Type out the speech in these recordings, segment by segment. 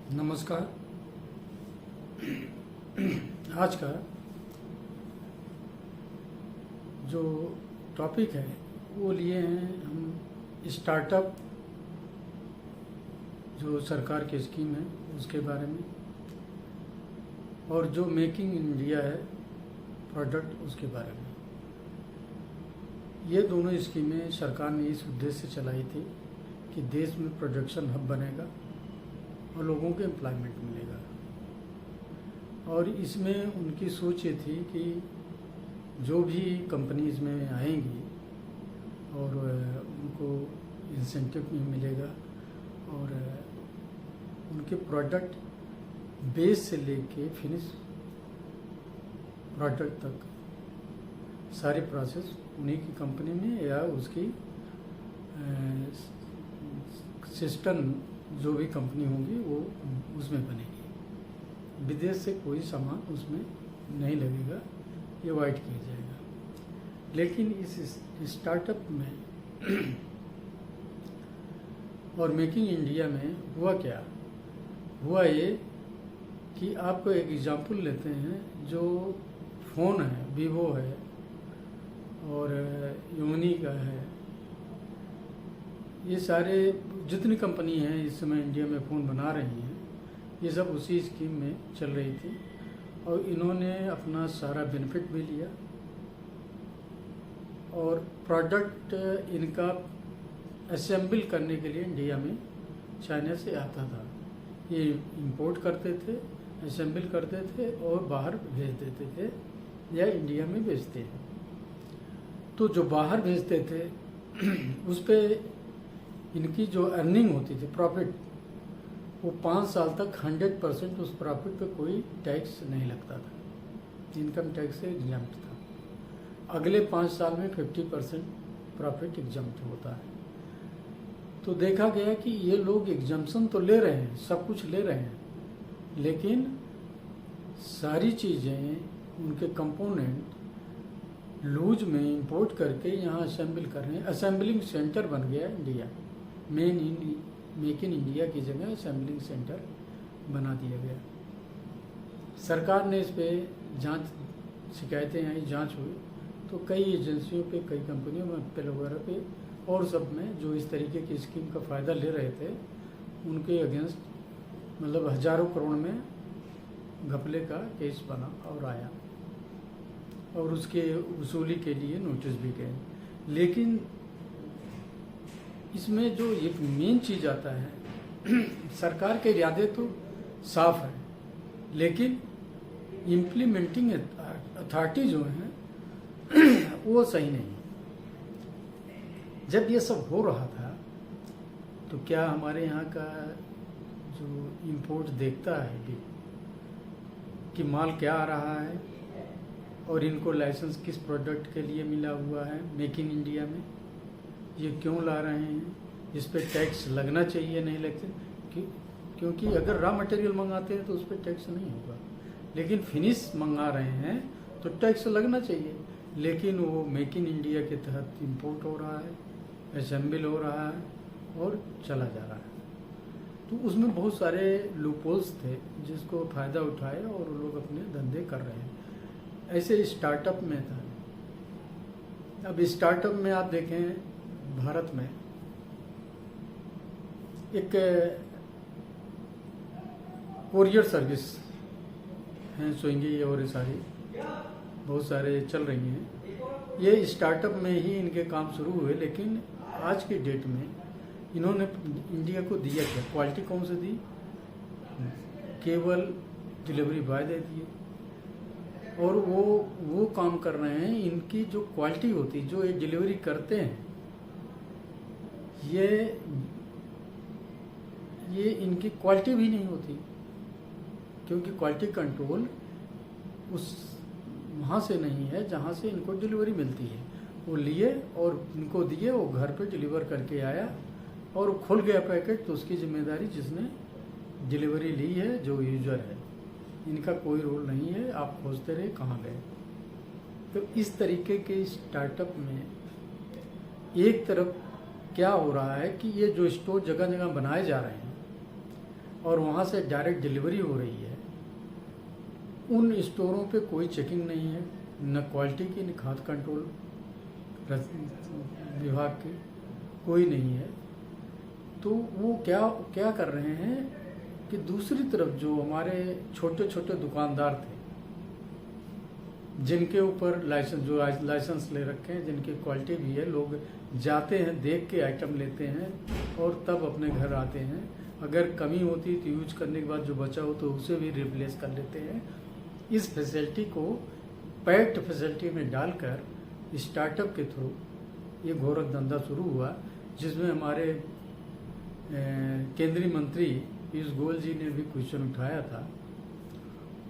नमस्कार। आज का जो टॉपिक है वो लिए हैं हम स्टार्टअप, जो सरकार की स्कीम है उसके बारे में, और जो मेकिंग इंडिया है प्रोडक्ट उसके बारे में। ये दोनों स्कीमें सरकार ने इस उद्देश्य से चलाई थी कि देश में प्रोडक्शन हब बनेगा और लोगों को एम्प्लॉयमेंट मिलेगा। और इसमें उनकी सोच ये थी कि जो भी कंपनीज में आएंगी और उनको इंसेंटिव भी मिलेगा और उनके प्रोडक्ट बेस से लेके फिनिश प्रोडक्ट तक सारे प्रोसेस उन्हीं की कंपनी में या उसकी सिस्टम जो भी कंपनी होगी वो उसमें बनेगी। विदेश से कोई सामान उसमें नहीं लगेगा, ये अवॉइड किया जाएगा। लेकिन इस स्टार्टअप में और मेकिंग इंडिया में हुआ क्या? हुआ ये कि आपको एक एग्जांपल लेते हैं। जो फ़ोन है, वीवो है और यूनी का है, ये सारे जितनी कंपनी हैं इस समय इंडिया में फ़ोन बना रही हैं, ये सब उसी स्कीम में चल रही थी और इन्होंने अपना सारा बेनिफिट भी लिया। और प्रोडक्ट इनका असेंबल करने के लिए इंडिया में चाइना से आता था। ये इंपोर्ट करते थे, असेंबल करते थे और बाहर भेज देते थे या इंडिया में बेचते हैं। तो जो बाहर भेजते थे उस पर इनकी जो अर्निंग होती थी, प्रॉफिट, वो 5 साल तक 100% उस प्रॉफिट पे कोई टैक्स नहीं लगता था, इनकम टैक्स से एग्जम्प्ट था। अगले 5 साल में 50% प्रॉफिट एग्जम्प्ट होता है। तो देखा गया कि ये लोग एग्जम्पशन तो ले रहे हैं, सब कुछ ले रहे हैं, लेकिन सारी चीज़ें, उनके कंपोनेंट लूज में इंपोर्ट करके यहाँ असेंबल कर रहे हैं। असेंबलिंग सेंटर बन गया इंडिया, मेक इन इंडिया की जगह असेंबलिंग सेंटर बना दिया गया। सरकार ने इस पे जांच, शिकायतें आई, जांच हुई, तो कई एजेंसियों पे, कई कंपनियों में, एप्पल वगैरह पे और सब में जो इस तरीके की स्कीम का फ़ायदा ले रहे थे उनके अगेंस्ट मतलब हज़ारों करोड़ में घपले का केस बना और आया और उसके वसूली के लिए नोटिस भी गए। लेकिन इसमें जो एक मेन चीज़ आता है, सरकार के इरादे तो साफ है, लेकिन इम्प्लीमेंटिंग अथॉरिटी जो है वो सही नहीं है। जब ये सब हो रहा था तो क्या हमारे यहाँ का जो इंपोर्ट देखता है कि माल क्या आ रहा है और इनको लाइसेंस किस प्रोडक्ट के लिए मिला हुआ है मेक इन इंडिया में, ये क्यों ला रहे हैं, इस पर टैक्स लगना चाहिए नहीं लगते, क्योंकि अगर रॉ मटेरियल मंगाते हैं तो उस पर टैक्स नहीं होगा, लेकिन फिनिश मंगा रहे हैं तो टैक्स लगना चाहिए। लेकिन वो मेक इन इंडिया के तहत इंपोर्ट हो रहा है, असेंबल हो रहा है और चला जा रहा है। तो उसमें बहुत सारे लूपहोल्स थे जिसको फ़ायदा उठाए और लोग अपने धंधे कर रहे हैं। ऐसे स्टार्टअप में था। अब स्टार्टअप में आप देखें, भारत में एक कोरियर सर्विस हैं, स्विगी और सारी बहुत सारे चल रही हैं। ये स्टार्टअप में ही इनके काम शुरू हुए, लेकिन आज की डेट में इन्होंने इंडिया को दिया क्या? क्वालिटी कौन सी दी? केवल डिलीवरी बॉय दे दिए और वो काम कर रहे हैं। इनकी जो क्वालिटी होती, जो ये डिलीवरी करते हैं, ये इनकी क्वालिटी भी नहीं होती, क्योंकि क्वालिटी कंट्रोल उस वहाँ से नहीं है जहाँ से इनको डिलीवरी मिलती है। वो लिए और इनको दिए, वो घर पे डिलीवर करके आया और खुल गया पैकेट, तो उसकी जिम्मेदारी जिसने डिलीवरी ली है, जो यूजर है। इनका कोई रोल नहीं है, आप खोजते रहे कहाँ गए। तो इस तरीके के स्टार्टअप में एक तरफ क्या हो रहा है कि ये जो स्टोर जगह जगह बनाए जा रहे हैं, और वहाँ से डायरेक्ट डिलीवरी हो रही है, उन स्टोरों पे कोई चेकिंग नहीं है, न क्वालिटी की न खाद कंट्रोल विभाग की कोई नहीं है। तो वो क्या कर रहे हैं कि दूसरी तरफ जो हमारे छोटे छोटे दुकानदार थे, जिनके ऊपर लाइसेंस ले रखे हैं, जिनकी क्वालिटी भी है, लोग जाते हैं, देख के आइटम लेते हैं और तब अपने घर आते हैं। अगर कमी होती तो यूज करने के बाद जो बचा हो तो उसे भी रिप्लेस कर लेते हैं। इस फैसिलिटी को पैक्ड फैसिलिटी में डालकर स्टार्टअप के थ्रू ये गोरख धंधा शुरू हुआ, जिसमें हमारे केंद्रीय मंत्री पीयूष गोयल जी ने भी क्वेश्चन उठाया था।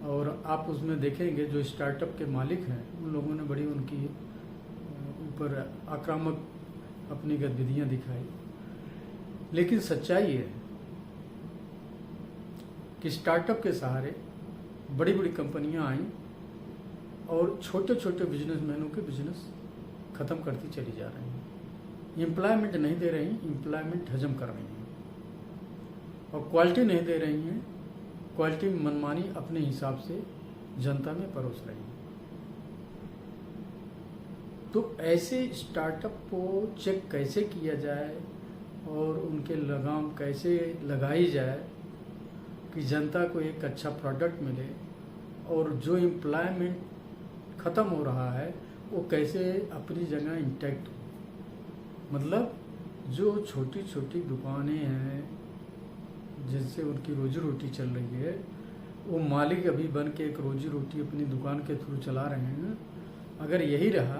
और आप उसमें देखेंगे जो स्टार्टअप के मालिक हैं उन लोगों ने बड़ी उनकी ऊपर आक्रामक अपनी गतिविधियां दिखाई। लेकिन सच्चाई है कि स्टार्टअप के सहारे बड़ी बड़ी कंपनियां आईं और छोटे छोटे बिजनेसमैनों के बिजनेस ख़त्म करती चली जा रही हैं। एम्प्लॉयमेंट नहीं दे रही, एम्प्लॉयमेंट हजम कर रही हैं और क्वालिटी नहीं दे रही हैं, क्वालिटी मनमानी अपने हिसाब से जनता में परोस रही हैं। तो ऐसे स्टार्टअप को चेक कैसे किया जाए और उनके लगाम कैसे लगाई जाए कि जनता को एक अच्छा प्रोडक्ट मिले और जो एम्प्लॉयमेंट ख़त्म हो रहा है वो कैसे अपनी जगह इंटैक्ट हो। मतलब जो छोटी छोटी दुकानें हैं जिनसे उनकी रोजी रोटी चल रही है, वो मालिक अभी बन के एक रोजी रोटी अपनी दुकान के थ्रू चला रहे हैं। अगर यही रहा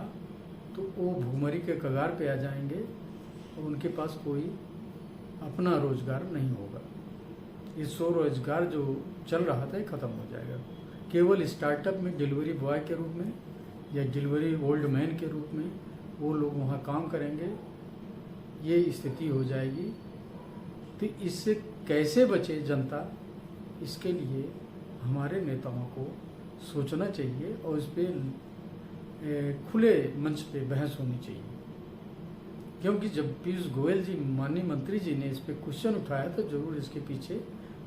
तो वो भूखमरी के कगार पे आ जाएंगे और उनके पास कोई अपना रोजगार नहीं होगा। ये स्वरोजगार जो चल रहा था ये ख़त्म हो जाएगा। केवल स्टार्टअप में डिलीवरी बॉय के रूप में या डिलीवरी ओल्ड मैन के रूप में वो लोग वहाँ काम करेंगे, ये स्थिति हो जाएगी। तो इससे कैसे बचे जनता, इसके लिए हमारे नेताओं को सोचना चाहिए और इस पर खुले मंच पे बहस होनी चाहिए। क्योंकि जब पीयूष गोयल जी माननीय मंत्री जी ने इस पे क्वेश्चन उठाया तो जरूर इसके पीछे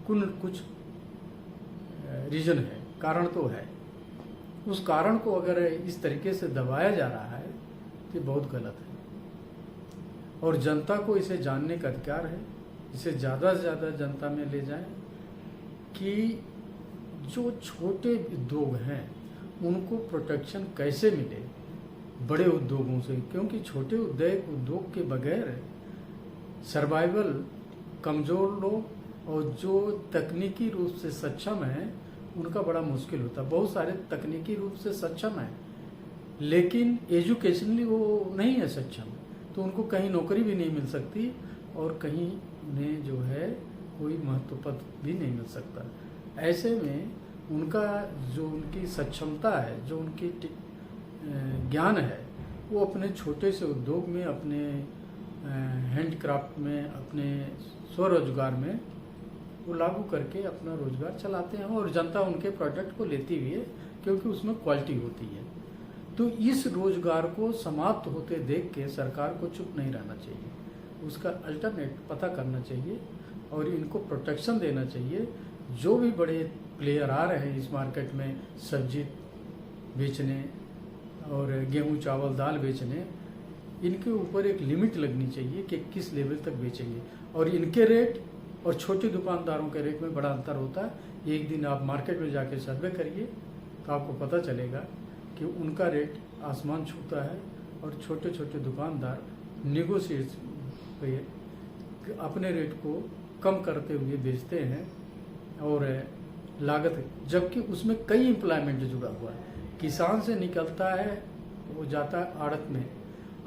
कुछ रीजन है, कारण तो है। उस कारण को अगर इस तरीके से दबाया जा रहा है तो बहुत गलत है और जनता को इसे जानने का अधिकार है। इसे ज़्यादा से ज़्यादा जनता में ले जाएं कि जो छोटे उद्योग हैं उनको प्रोटेक्शन कैसे मिले बड़े उद्योगों से, क्योंकि छोटे उद्योग के बगैर सर्वाइवल कमज़ोर लोग और जो तकनीकी रूप से सक्षम हैं उनका बड़ा मुश्किल होता है। बहुत सारे तकनीकी रूप से सक्षम हैं लेकिन एजुकेशनली वो नहीं है सक्षम, तो उनको कहीं नौकरी भी नहीं मिल सकती और कहीं उन्हें जो है कोई महत्व पद भी नहीं मिल सकता। ऐसे में उनका जो उनकी सक्षमता है, जो उनकी ज्ञान है, वो अपने छोटे से उद्योग में, अपने हैंडक्राफ्ट में, अपने स्वरोजगार में वो लागू करके अपना रोजगार चलाते हैं और जनता उनके प्रोडक्ट को लेती भी है क्योंकि उसमें क्वालिटी होती है। तो इस रोजगार को समाप्त होते देख के सरकार को चुप नहीं रहना चाहिए, उसका अल्टरनेट पता करना चाहिए और इनको प्रोटेक्शन देना चाहिए। जो भी बड़े प्लेयर आ रहे हैं इस मार्केट में सब्जी बेचने और गेहूं चावल दाल बेचने, इनके ऊपर एक लिमिट लगनी चाहिए कि किस लेवल तक बेचेंगे और इनके रेट और छोटे दुकानदारों के रेट में बड़ा अंतर होता है। एक दिन आप मार्केट में जाके सर्वे करिए तो आपको पता चलेगा कि उनका रेट आसमान छूता है और छोटे छोटे दुकानदार निगोशिएट पे अपने रेट को कम करते हुए बेचते हैं और लागत, जबकि उसमें कई एम्प्लॉयमेंट जुड़ा हुआ है। किसान से निकलता है वो जाता है आड़त में,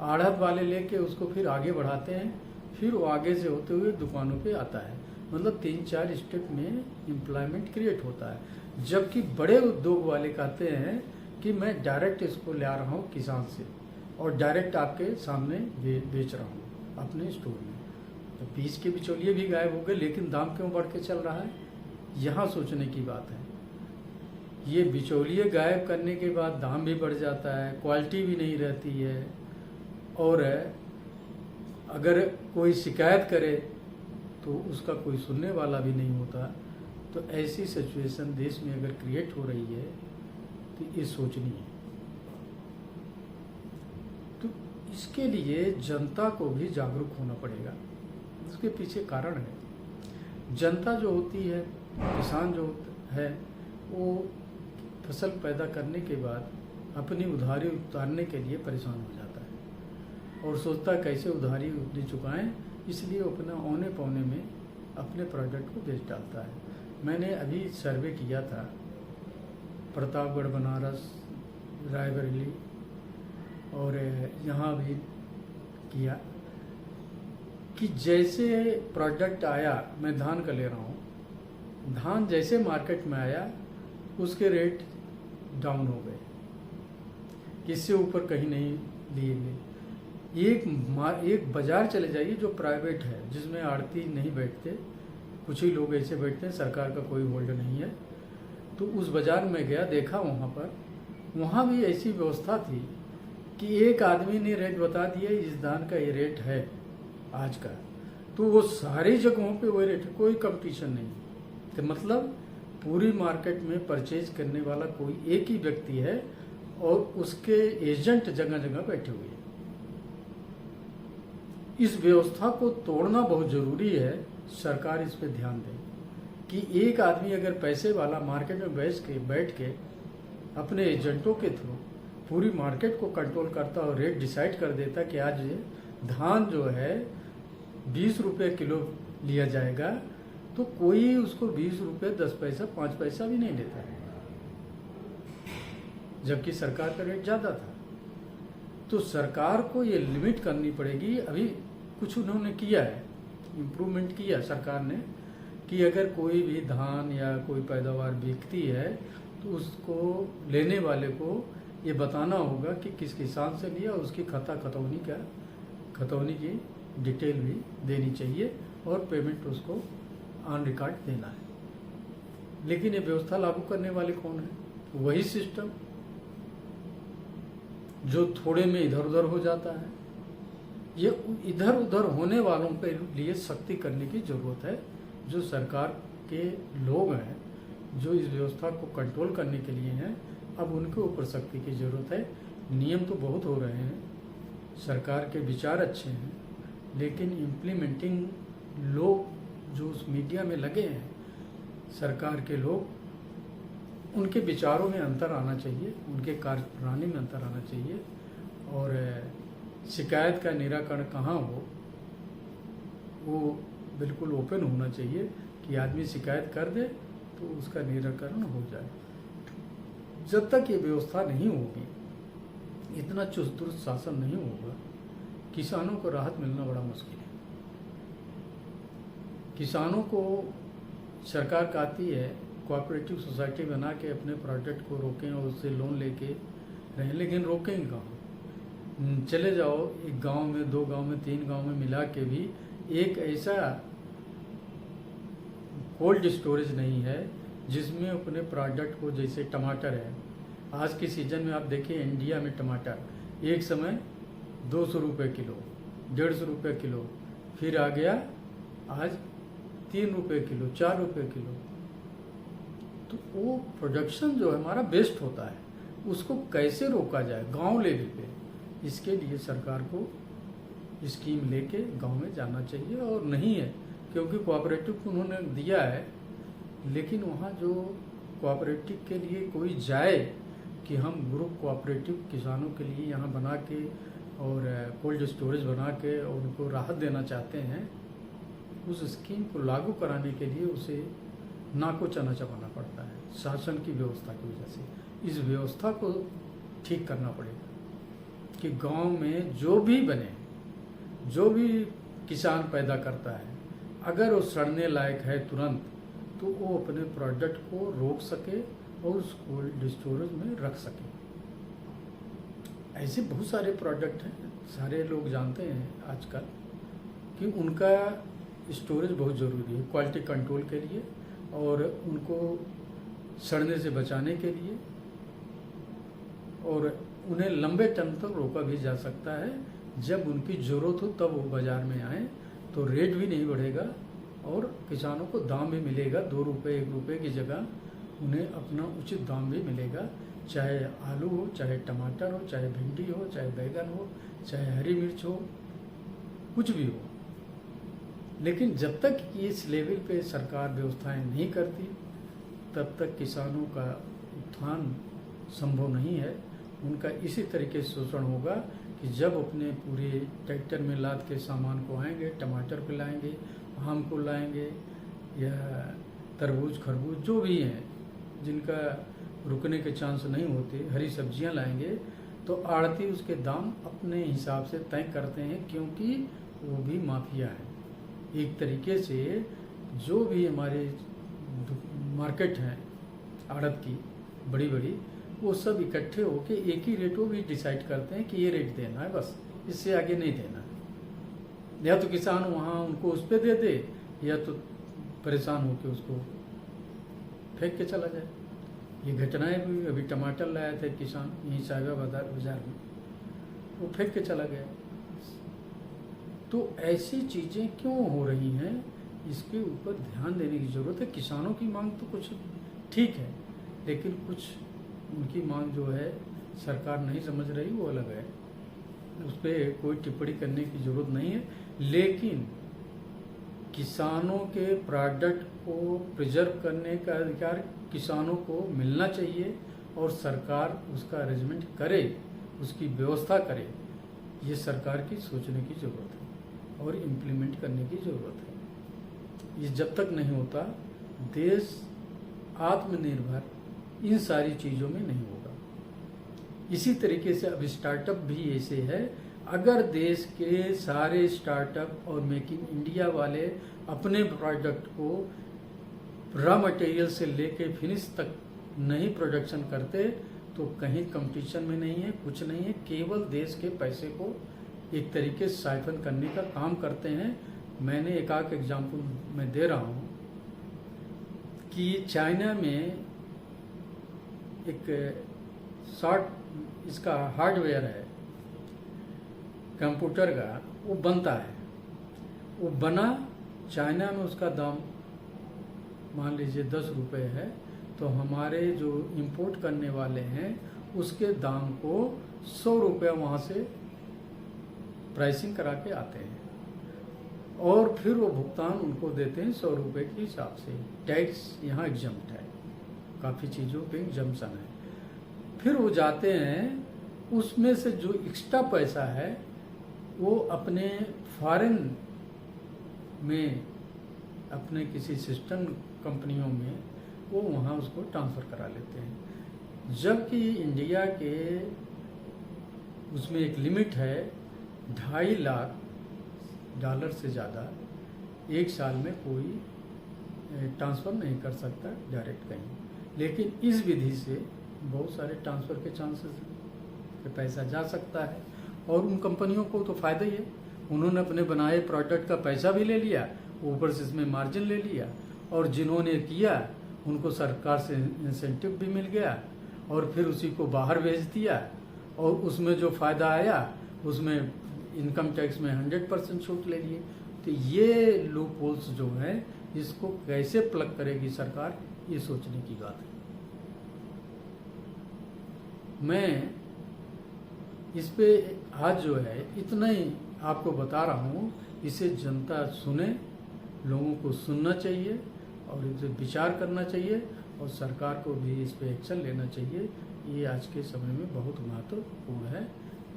आड़त वाले लेके उसको फिर आगे बढ़ाते हैं, फिर वो आगे से होते हुए दुकानों पे आता है। मतलब 3-4 स्टेप में एम्प्लॉयमेंट क्रिएट होता है। जबकि बड़े उद्योग वाले कहते हैं कि मैं डायरेक्ट इसको ले रहा हूँ किसान से और डायरेक्ट आपके सामने बेच रहा हूँ अपने स्टोर में। तो बीच के बिचौलिए भी गायब हो गए, लेकिन दाम क्यों बढ़ के चल रहा है, यहाँ सोचने की बात है। ये बिचौलिए गायब करने के बाद दाम भी बढ़ जाता है, क्वालिटी भी नहीं रहती है और अगर कोई शिकायत करे तो उसका कोई सुनने वाला भी नहीं होता। तो ऐसी सिचुएशन देश में अगर क्रिएट हो रही है तो ये सोचनी है। तो इसके लिए जनता को भी जागरूक होना पड़ेगा। इसके पीछे कारण है, जनता जो होती है, किसान जो है, वो फसल पैदा करने के बाद अपनी उधारी उतारने के लिए परेशान हो जाता है और सोचता है कैसे उधारी उतनी चुकाएं, इसलिए वो अपना औने पौने में अपने प्रोडक्ट को बेच डालता है। मैंने अभी सर्वे किया था प्रतापगढ़, बनारस, रायबरेली और यहाँ भी किया कि जैसे प्रोडक्ट आया, मैं धान का ले रहा हूँ, धान जैसे मार्केट में आया उसके रेट डाउन हो गए, इससे ऊपर कहीं नहीं लिए गए। एक बाजार चले जाइए जो प्राइवेट है, जिसमें आड़ती नहीं बैठते, कुछ ही लोग ऐसे बैठते हैं, सरकार का कोई होल्ड नहीं है। तो उस बाजार में गया, देखा वहाँ भी ऐसी व्यवस्था थी कि एक आदमी ने रेट बता दिया, इस धान का ये रेट है आज का, तो वो सारी जगहों पे वही रेट, कोई कंपटीशन नहीं। तो मतलब पूरी मार्केट में परचेज करने वाला कोई एक ही व्यक्ति है और उसके एजेंट जगह जगह बैठे हुए हैं। इस व्यवस्था को तोड़ना बहुत जरूरी है। सरकार इस पे ध्यान दे कि एक आदमी अगर पैसे वाला मार्केट में बैठ के अपने एजेंटों के थ्रू पूरी मार्केट को कंट्रोल करता और रेट डिसाइड कर देता कि आज धान जो है 20 रुपये किलो लिया जाएगा, तो कोई उसको 20 रुपये 10 पैसा 5 पैसा भी नहीं देता है, जबकि सरकार का रेट ज़्यादा था। तो सरकार को ये लिमिट करनी पड़ेगी। अभी कुछ उन्होंने किया है, इम्प्रूवमेंट किया सरकार ने कि अगर कोई भी धान या कोई पैदावार बिकती है तो उसको लेने वाले को ये बताना होगा कि किस किसान से लिया, उसकी खतौनी की डिटेल भी देनी चाहिए और पेमेंट उसको ऑन रिकॉर्ड देना है। लेकिन ये व्यवस्था लागू करने वाले कौन है? वही सिस्टम जो थोड़े में इधर उधर हो जाता है। ये इधर उधर होने वालों के लिए सख्ती करने की जरूरत है। जो सरकार के लोग हैं, जो इस व्यवस्था को कंट्रोल करने के लिए हैं, अब उनके ऊपर सख्ती की जरूरत है। नियम तो बहुत हो रहे हैं, सरकार के विचार अच्छे हैं, लेकिन इम्प्लीमेंटिंग लोग जो उस मीडिया में लगे हैं, सरकार के लोग, उनके विचारों में अंतर आना चाहिए, उनके कार्यप्रणाली में अंतर आना चाहिए। और शिकायत का निराकरण कहाँ हो, वो बिल्कुल ओपन होना चाहिए कि आदमी शिकायत कर दे तो उसका निराकरण हो जाए। जब तक ये व्यवस्था नहीं होगी, इतना चुस्त दुरुस्त शासन नहीं होगा, किसानों को राहत मिलना बड़ा मुश्किल है। किसानों को सरकार कहती है कोऑपरेटिव सोसाइटी बना के अपने प्रोडक्ट को रोकें और उससे लोन लेके रहें, लेकिन रोकेंगे कहाँ? चले जाओ एक गांव में, 2 गांव में, 3 गांव में मिला के भी एक ऐसा कोल्ड स्टोरेज नहीं है जिसमें अपने प्रोडक्ट को, जैसे टमाटर है, आज के सीजन में आप देखिए इंडिया में टमाटर एक समय 200 रुपये किलो, 150 रुपये किलो, फिर आ गया आज 3 रुपये किलो, 4 रुपये किलो। तो वो प्रोडक्शन जो है हमारा बेस्ट होता है, उसको कैसे रोका जाए गांव लेवल पे, इसके लिए सरकार को स्कीम लेके गांव में जाना चाहिए। और नहीं है क्योंकि कोऑपरेटिव को उन्होंने दिया है, लेकिन वहाँ जो कोऑपरेटिव के लिए कोई जाए कि हम ग्रुप कोऑपरेटिव किसानों के लिए यहाँ बना के और कोल्ड स्टोरेज बना के और उनको राहत देना चाहते हैं, उस स्कीम को लागू कराने के लिए उसे नाको चना चबाना पड़ता है शासन की व्यवस्था की वजह से। इस व्यवस्था को ठीक करना पड़ेगा कि गांव में जो भी बने, जो भी किसान पैदा करता है, अगर वो सड़ने लायक है तुरंत, तो वो अपने प्रोडक्ट को रोक सके और उस कोल्ड स्टोरेज में रख सके। ऐसे बहुत सारे प्रोडक्ट हैं, सारे लोग जानते हैं आजकल कि उनका स्टोरेज बहुत ज़रूरी है क्वालिटी कंट्रोल के लिए और उनको सड़ने से बचाने के लिए, और उन्हें लंबे टाइम तक रोका भी जा सकता है। जब उनकी ज़रूरत हो तब वो बाज़ार में आए तो रेट भी नहीं बढ़ेगा और किसानों को दाम भी मिलेगा, 2 रुपये 1 रुपये की जगह उन्हें अपना उचित दाम भी मिलेगा, चाहे आलू हो, चाहे टमाटर हो, चाहे भिंडी हो, चाहे बैगन हो, चाहे हरी मिर्च हो, कुछ भी हो। लेकिन जब तक इस लेवल पे सरकार व्यवस्थाएं नहीं करती तब तक किसानों का उत्थान संभव नहीं है। उनका इसी तरीके से शोषण होगा कि जब अपने पूरे ट्रैक्टर में लाद के सामान को आएंगे, टमाटर को लाएंगे, आम को लाएंगे या तरबूज खरबूज जो भी हैं जिनका रुकने के चांस नहीं होते, हरी सब्जियां लाएंगे, तो आड़ती उसके दाम अपने हिसाब से तय करते हैं, क्योंकि वो भी माफिया है। एक तरीके से जो भी हमारे मार्केट हैं आड़त की बड़ी बड़ी, वो सब इकट्ठे होके एक ही रेट वो भी डिसाइड करते हैं कि ये रेट देना है, बस इससे आगे नहीं देना है। या तो किसान वहाँ उनको उस पर दे दे, या तो परेशान होके उसको फेंक के चला जाए। ये घटनाएं भी, अभी टमाटर लाया था किसान यहीं साहिबा बाजार में, वो फेंक के चला गया। तो ऐसी चीज़ें क्यों हो रही हैं, इसके ऊपर ध्यान देने की ज़रूरत है। किसानों की मांग तो कुछ ठीक है, लेकिन कुछ उनकी मांग जो है सरकार नहीं समझ रही, वो अलग है, उस पर कोई टिप्पणी करने की ज़रूरत नहीं है। लेकिन किसानों के प्रोडक्ट को प्रिजर्व करने का अधिकार किसानों को मिलना चाहिए और सरकार उसका अरेंजमेंट करे, उसकी व्यवस्था करे। ये सरकार की सोचने की ज़रूरत है और इम्प्लीमेंट करने की ज़रूरत है। ये जब तक नहीं होता, देश आत्मनिर्भर इन सारी चीज़ों में नहीं होगा। इसी तरीके से अब स्टार्टअप भी ऐसे है। अगर देश के सारे स्टार्टअप और मेक इन इंडिया वाले अपने प्रोडक्ट को रॉ मटेरियल से लेके फिनिश तक नहीं प्रोडक्शन करते, तो कहीं कंपटीशन में नहीं है, कुछ नहीं है, केवल देश के पैसे को एक तरीके से साइफन करने का काम करते हैं। मैंने एक आध एग्जाम्पल मैं दे रहा हूँ कि चाइना में एक इसका हार्डवेयर है कंप्यूटर का, वो बनता है, वो बना चाइना में, उसका दाम मान लीजिए 10 रुपये है, तो हमारे जो इंपोर्ट करने वाले हैं उसके दाम को 100 रुपये वहाँ से प्राइसिंग करा के आते हैं और फिर वो भुगतान उनको देते हैं 100 रुपये के हिसाब से। टैक्स यहाँ एग्जम्प्ट है, काफ़ी चीज़ों पे एग्जम्पशन है। फिर वो जाते हैं, उसमें से जो एक्स्ट्रा पैसा है वो अपने फॉरेन में अपने किसी सिस्टम कंपनियों में वो वहाँ उसको ट्रांसफ़र करा लेते हैं। जबकि इंडिया के उसमें एक लिमिट है, 2.5 लाख डॉलर से ज़्यादा एक साल में कोई ट्रांसफ़र नहीं कर सकता डायरेक्ट कहीं। लेकिन इस विधि से बहुत सारे ट्रांसफ़र के चांसेस कि पैसा जा सकता है और उन कंपनियों को तो फ़ायदा ही है। उन्होंने अपने बनाए प्रोडक्ट का पैसा भी ले लिया, ऊपर से इसमें मार्जिन ले लिया, और जिन्होंने किया उनको सरकार से इंसेंटिव भी मिल गया और फिर उसी को बाहर भेज दिया और उसमें जो फ़ायदा आया उसमें इनकम टैक्स में 100% छूट ले लिए। तो ये लूप होल्स जो हैं, इसको कैसे प्लग करेगी सरकार, ये सोचने की बात है। मैं इस पे आज जो है इतना ही आपको बता रहा हूँ, इसे जनता सुने, लोगों को सुनना चाहिए और इसे विचार करना चाहिए और सरकार को भी इस पे एक्शन लेना चाहिए। ये आज के समय में बहुत महत्वपूर्ण है।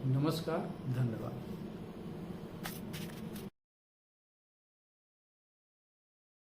नमस्कार, धन्यवाद।